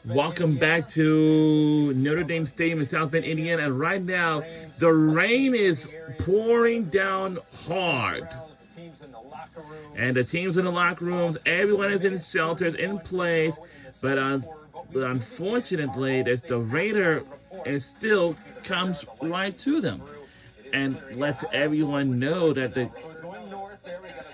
Welcome back to Notre Dame Stadium in South Bend, Indiana. And right now, the rain is pouring down hard. And the teams in the locker rooms, everyone is in shelters, in place. But unfortunately, the Raider still comes right to them and lets everyone know that the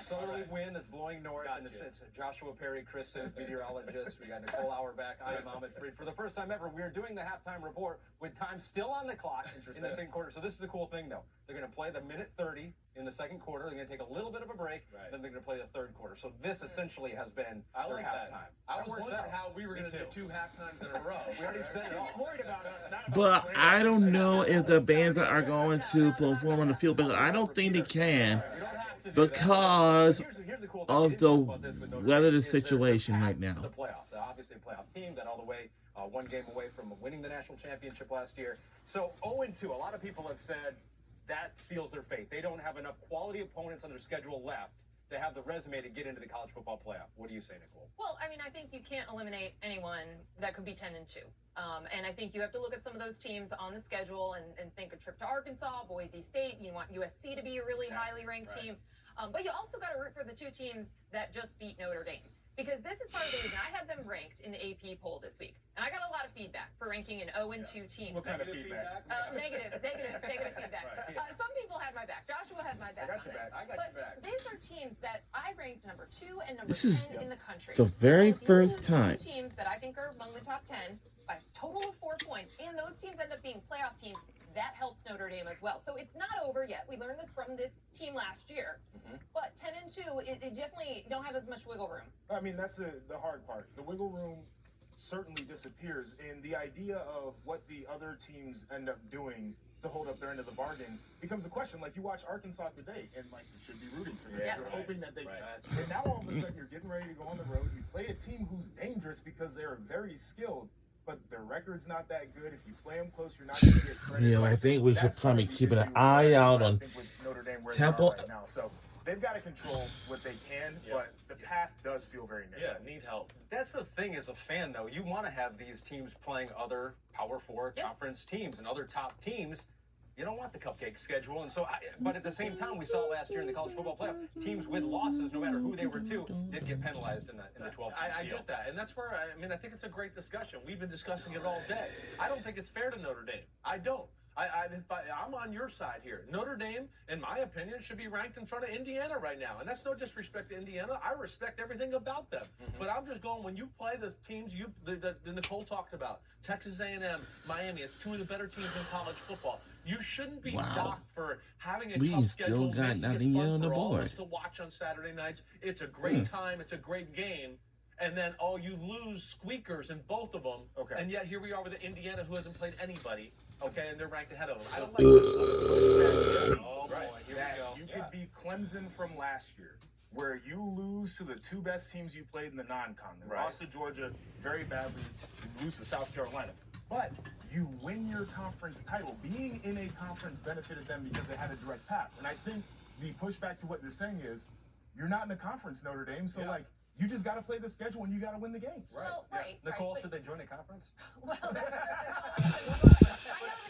southerly wind that's blowing north, and it's Joshua Perry, Chris, meteorologist. We got Nicole Auerbach. I'm Ahmed Freed. For the first time ever, we're doing the halftime report with time still on the clock in the second quarter. So this is the cool thing, though. They're going to play the minute 30 in the second quarter. They're going to take a little bit of a break, then they're going to play the third quarter. So this essentially has been their halftime. I was wondering how we were going to do two halftimes in a row. We already said it all. Worried about us, not about But I don't know if the bands are going to perform on the field, but I don't think they can because of the weather situation right now. The playoffs. Obviously, a playoff team got all the way one game away from winning the national championship last year. So 0-2. A lot of people have said that seals their fate. They don't have enough quality opponents on their schedule left to have the resume to get into the college football playoff. What do you say, Nicole? Well, I mean, I think you can't eliminate anyone that could be 10-2. And I think you have to look at some of those teams on the schedule and think a trip to Arkansas, Boise State. You want USC to be a really highly ranked team. But you also got to root for the two teams that just beat Notre Dame. Because this is part of the reason I had them ranked in the AP poll this week. And I got a lot of feedback for ranking an 0-2 team. What kind of feedback? Negative feedback. Right. Some people had my back. Joshua had my back on this. I got your back. These are teams that I ranked number 2 and number This is 10 in the country. the very So if you first lose time. two teams that I think are among the top 10 by a total of 4 points, and those teams end up being playoff teams, that helps Notre Dame as well. So it's not over yet. We learned this from this team last year. But 10-2, it definitely don't have as much wiggle room. I mean, that's the hard part. The wiggle room certainly disappears, and the idea of what the other teams end up doing to hold up their end of the bargain becomes a question. Like, you watch Arkansas today, and like, you should be rooting for them. Yes. You're hoping that they and now all of a sudden you're getting ready to go on the road. You play a team who's dangerous because they're very skilled, but their record's not that good. If you play them close, you're not going to get credit. You know, I think we should probably keep an eye out on Notre Dame where Temple. they are right now. So they've got to control what they can, but the path does feel very narrow. Yeah, need help. That's the thing as a fan, though. You want to have these teams playing other Power 4 Yes. conference teams and other top teams. You don't want the cupcake schedule. And so, but at the same time, we saw last year in the college football playoff, teams with losses, no matter who they were to, did get penalized in the 12 I get that, and that's where I think it's a great discussion. We've been discussing it all day. I don't think it's fair to Notre Dame. I don't. I'm on your side here. Notre Dame, in my opinion, should be ranked in front of Indiana right now, and that's no disrespect to Indiana. I respect everything about them, but I'm just going when you play the teams the Nicole talked about, Texas A&M, Miami. It's two of the better teams in college football. You shouldn't be docked for having a We tough still schedule. got making it nothing fun on the for all of board. us to watch on Saturday nights. It's a great time. It's a great game. And then, you lose squeakers in both of them. Okay. And yet here we are with Indiana, who hasn't played anybody. Okay, and they're ranked ahead of them. I don't like that. Oh, boy, here That we go. you could be Clemson from last year, where you lose to the two best teams you played in the non-con. They lost to Georgia very badly. You lose to South Carolina. But you win your conference title. Being in a conference benefited them because they had a direct path. And I think the pushback to what you're saying is, you're not in a conference, Notre Dame, so you just got to play the schedule and you got to win the games. Well, right. Nicole, right, should they join a conference? Well, I know the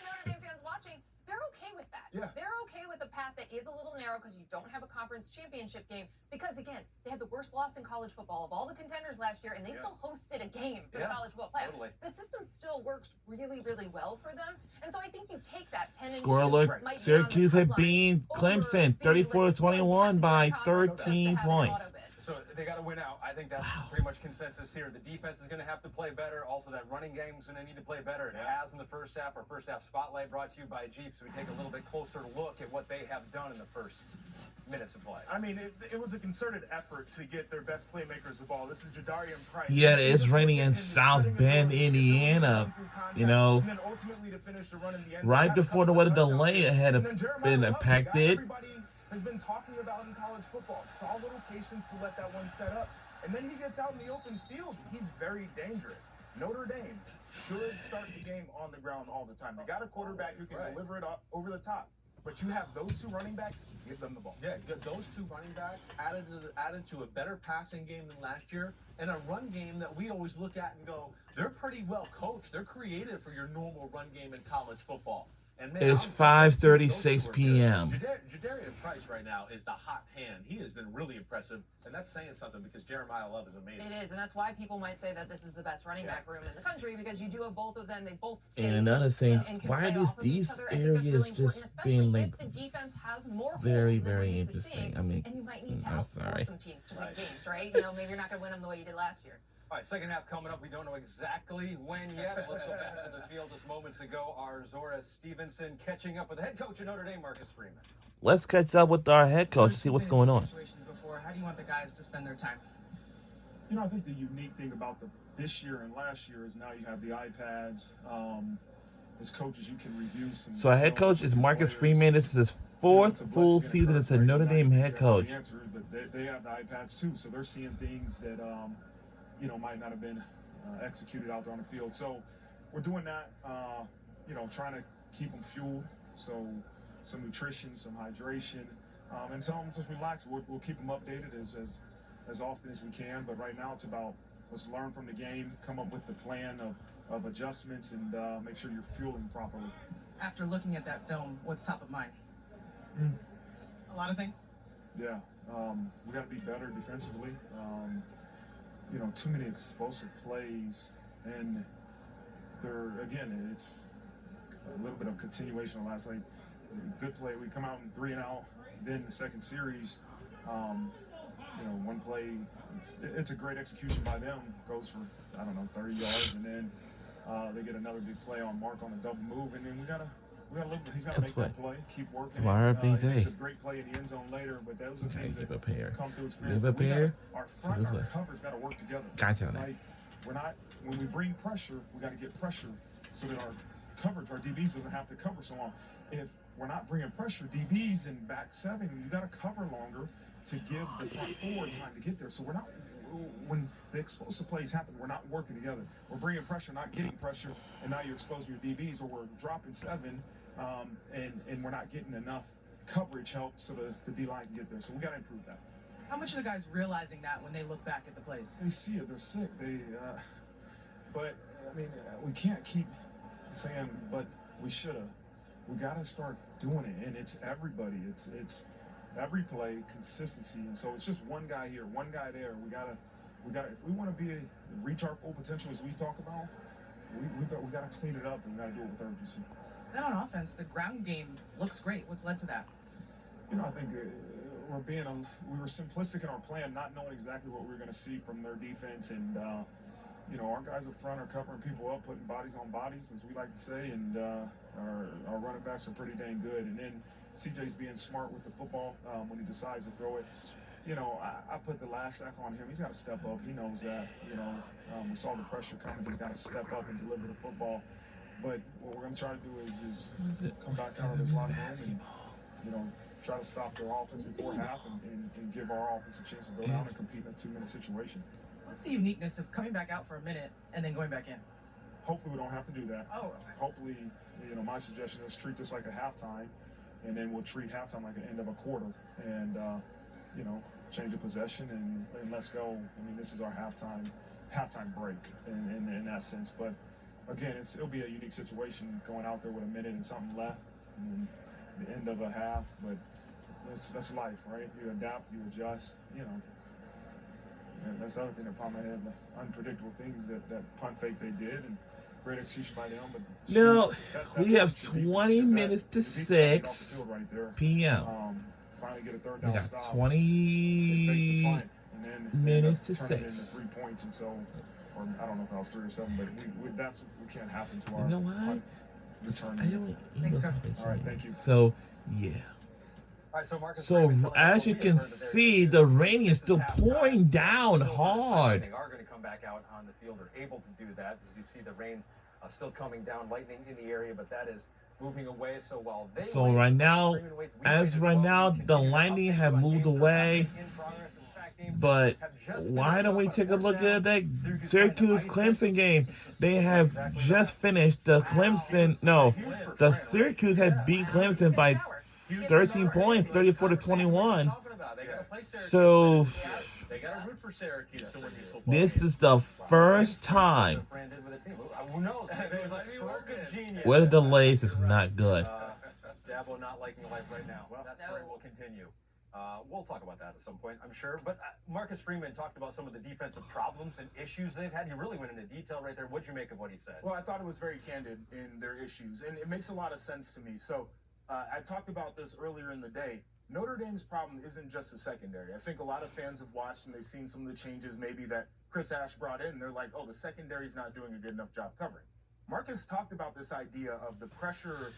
Notre Dame fans watching, they're okay with that. Yeah. They're okay with a path that is a little narrow because you don't have a conference championship game. Because, again, they had the worst loss in college football of all the contenders last year, and they still hosted a game for the college football playoff. Totally. The system still works really, really well for them. And so I think you take that 10-2. Score alert, Syracuse had beaten Clemson 34-21 by 13 points. So they got to win out. I think that's pretty much consensus here. The defense is going to have to play better. Also, that running game is going to need to play better. It has in the first half. Our first half spotlight brought to you by Jeep. So we take a little bit closer look at what they have done in the first minutes of play. I mean, it was a concerted effort to get their best playmakers the ball. This is Jadarian Price. Yeah, it's raining in South Bend, Indiana. You know, And then ultimately to finish the run in the end right zone. before the weather delay had And then Jeremiah been Love, the guy impacted. Everybody has been talking about in college football. Saw a little patience to let that one set up. And then he gets out in the open field. He's very dangerous. Notre Dame should start the game on the ground all the time. They got a quarterback who can deliver it over the top. But you have those two running backs, give them the ball. Yeah, those two running backs added to a better passing game than last year, and a run game that we always look at and go, they're pretty well coached. They're created for your normal run game in college football. And man, It's I'm 5:36 p.m. Jadarian Price right now is the hot hand. He has been really impressive, and that's saying something because Jeremiah Love is amazing. It is, and that's why people might say that this is the best running back room in the country, because you do have both of them. They both stay And another thing, and can why play is off of each these other. I think that's really areas just important, especially being like if the defense has more very, holes than we're very used to interesting? seeing, I mean, and you might need to I'm outscore sorry. some teams to win games, right? You know, maybe you're not going to win them the way you did last year. All right, second half coming up. We don't know exactly when yet. Let's go back to the field just moments ago. Our Zora Stevenson catching up with the head coach of Notre Dame, Marcus Freeman. Let's catch up with our head coach, see what's going on. Situations before. How do you want the guys to spend their time? You know, I think the unique thing about this year and last year is now you have the iPads. As coaches, you can review some. So our head coach is Marcus Freeman. This is his fourth full season as a Notre Dame head coach. But they have the iPads too, so they're seeing things that might not have been executed out there on the field. So we're doing that. Trying to keep them fueled. So some nutrition, some hydration, and tell them just relax. We'll keep them updated as often as we can. But right now it's about let's learn from the game, come up with the plan of adjustments, and make sure you're fueling properly. After looking at that film, what's top of mind? A lot of things. Yeah, we got to be better defensively. Too many explosive plays, and it's a little bit of continuation of last night. Good play. We come out in 3-and-out. Then the second series, one play. It's a great execution by them. Goes for 30 yards, and then they get another big play on Mark on a double move, and then we gotta he's gotta make that play. Keep working. It's our big day. Makes a great play in the end zone later, but those are things that come through experience. Give up here. Our front, our coverage got to work together. Gotcha. Like when we bring pressure, we got to get pressure so that our coverage, our DBs doesn't have to cover so long. If we're not bringing pressure, DBs in back seven, you got to cover longer to give the front forward time to get there. So we're not. When the explosive plays happen, we're not working together. We're bringing pressure, not getting pressure, and now you're exposing your DBs, or we're dropping seven, and we're not getting enough coverage help so the D-line can get there. So we got to improve that. How much are the guys realizing that when they look back at the plays? They see it. They're sick. But we can't keep saying, but we should have. We got to start doing it, and it's everybody. It's every play, consistency, and so it's just one guy here, one guy there. We gotta. If we want to reach our full potential as we talk about, we gotta clean it up, and we gotta do it with urgency. Then on offense, the ground game looks great. What's led to that? I think we were simplistic in our plan, not knowing exactly what we were going to see from their defense, and our guys up front are covering people up, putting bodies on bodies, as we like to say, and our running backs are pretty dang good. And then CJ's being smart with the football when he decides to throw it. I put the last sack on him. He's got to step up. He knows that. We saw the pressure coming. He's got to step up and deliver the football. But what we're going to try to do is come back out of this locker room and try to stop their offense before half and give our offense a chance to go down and compete in a 2-minute situation. What's the uniqueness of coming back out for a minute and then going back in? Hopefully we don't have to do that. Oh, okay. Hopefully, my suggestion is treat this like a halftime, and then we'll treat halftime like an end of a quarter, and change the possession and let's go. This is our halftime break in that sense. But again, it'll be a unique situation going out there with a minute and something left, and the end of a half. But that's life, right? You adapt, you adjust. And that's the other thing that popped in my head, the unpredictable things that punt fake they did, and great execution by them. But Now, we have 20 minutes to 6 p.m. Finally get a third We down got stop. 20 minutes to 6. 6. 3 points, and so, or I don't know if that was 3 or 7, but we can't happen to our You know what? punt return. I don't. Thanks, Coach. All right, thank you. So, yeah. All right, so Marcus So Freeman, as you can see, the rain is still pouring down hard. They are going to come back out on the field, or able to do that, as you see the rain still coming down, lightning in the area, but that is moving away. So while they So wait, right now, Freeman waits, we as wait right well. now, We the continue to lightning update have you on moved games that are away. in progress. In fact, games But have just why finished don't we up. take a First look down, at that Syracuse Syracuse Clemson game? They have just finished the Clemson. No, the Syracuse had beat Clemson by 13 points, 34-21. They gotta play Syracuse. So They gotta root for Syracuse to win these football this games. is the first time Fran did with a team. Who knows? Maybe it was a stroke of genius. where the delays is not good. Dabo not liking life right now. That story will continue. We'll talk about that at some point, I'm sure. But Marcus Freeman talked about some of the defensive problems and issues they've had. He really went into detail right there. What'd you make of what he said? Well, I thought it was very candid in their issues, and it makes a lot of sense to me. So I talked about this earlier in the day. Notre Dame's problem isn't just the secondary. I think a lot of fans have watched and they've seen some of the changes maybe that Chris Ash brought in. They're like, oh, the secondary's not doing a good enough job covering. Marcus talked about this idea of the pressure.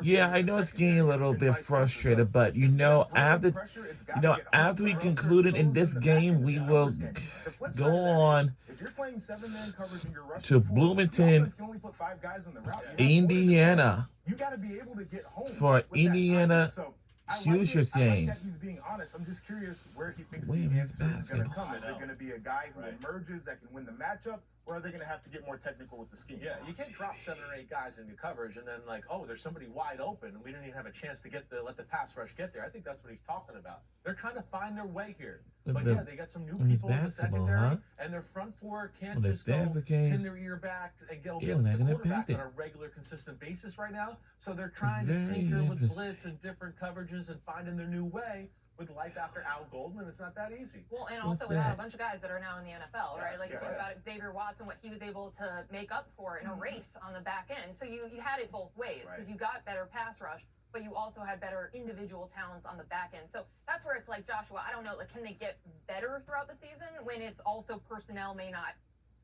Yeah, I know it's getting a little bit frustrated, but after we concluded in this game, we will go on to Bloomington, Indiana, You got to be able to get home for with that Indiana timing. So Hoosiers I like game. that he's being honest. I'm just curious where he thinks the Women's answer is going to basketball. come. Is it going to be a guy who emerges that can win the matchup, or are they going to have to get more technical with the scheme? Yeah, you can't drop 7 or 8 guys into coverage and then like, oh, there's somebody wide open and we didn't even have a chance to let the pass rush get there. I think that's what he's talking about. They're trying to find their way here. But yeah, they got some new women's people in the basketball, secondary, huh? and their front four can't Well, if just go that's the case, pin their ear back and go they're get not the gonna quarterback impact it. on a regular, consistent basis right now. So they're trying Very to tinker with interesting. blitz and different coverages and finding their new way with life after Al Golden, and it's not that easy. Well, and What's also without that? a bunch of guys that are now in the NFL, right? Like, Yeah. think about Xavier Watson, what he was able to make up for in a race on the back end. So you had it both ways because you got better pass rush, but you also had better individual talents on the back end. So that's where it's like, Joshua, I don't know, like, can they get better throughout the season when it's also personnel may not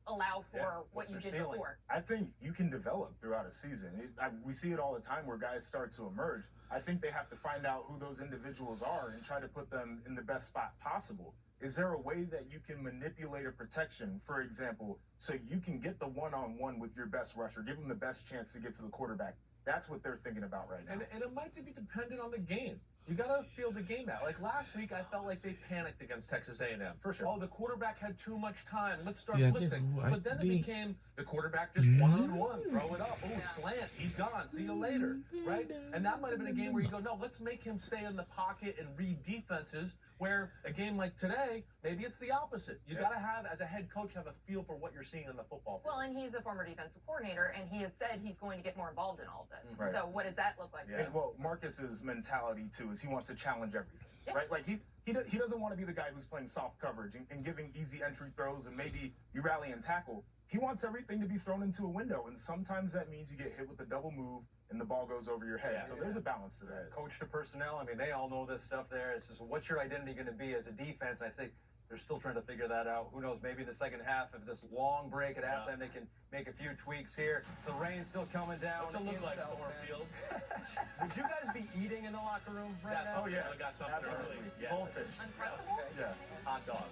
allow for what you did before? I think you can develop throughout a season. We see it all the time where guys start to emerge. I think they have to find out who those individuals are and try to put them in the best spot possible. Is there a way that you can manipulate a protection, for example, so you can get the one-on-one with your best rusher, give them the best chance to get to the quarterback? That's what they're thinking about right now. And it might be dependent on the game. You gotta feel the game out. Like last week, I felt like they panicked against Texas A&M. For sure. Oh, the quarterback had too much time. Let's start Yeah, blitzing. I But then it think- became the quarterback just one-on-one, throw it up. Oh, slant, he's gone. See you later, right? And that might have been a game where you go, no, let's make him stay in the pocket and read defenses. Where a game like today, maybe it's the opposite. You gotta have, as a head coach, have a feel for what you're seeing in the football field. Well, and he's a former defensive coordinator, and he has said he's going to get more involved in all of this. Right. So what does that look like? And, well, Marcus's mentality too is he wants to challenge everything, right? Like he doesn't want to be the guy who's playing soft coverage and giving easy entry throws and maybe you rally and tackle. He wants everything to be thrown into a window, and sometimes that means you get hit with a double move and the ball goes over your head. So there's a balance to that. Coach to personnel, I mean, they all know this stuff there. It's just, what's your identity going to be as a defense? And I think they're still trying to figure that out. Who knows, maybe the second half of this long break at halftime, they can make a few tweaks here. The rain's still coming down. What's it look in like, South Sommer Bend. Fields? Would you guys be eating in the locker room right now? Oh, yes. I got something Absolutely. early. Yeah. Goldfish. Uncrustable? Yeah. Hot dog.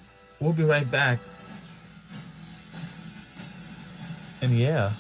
We'll be right back. And yeah.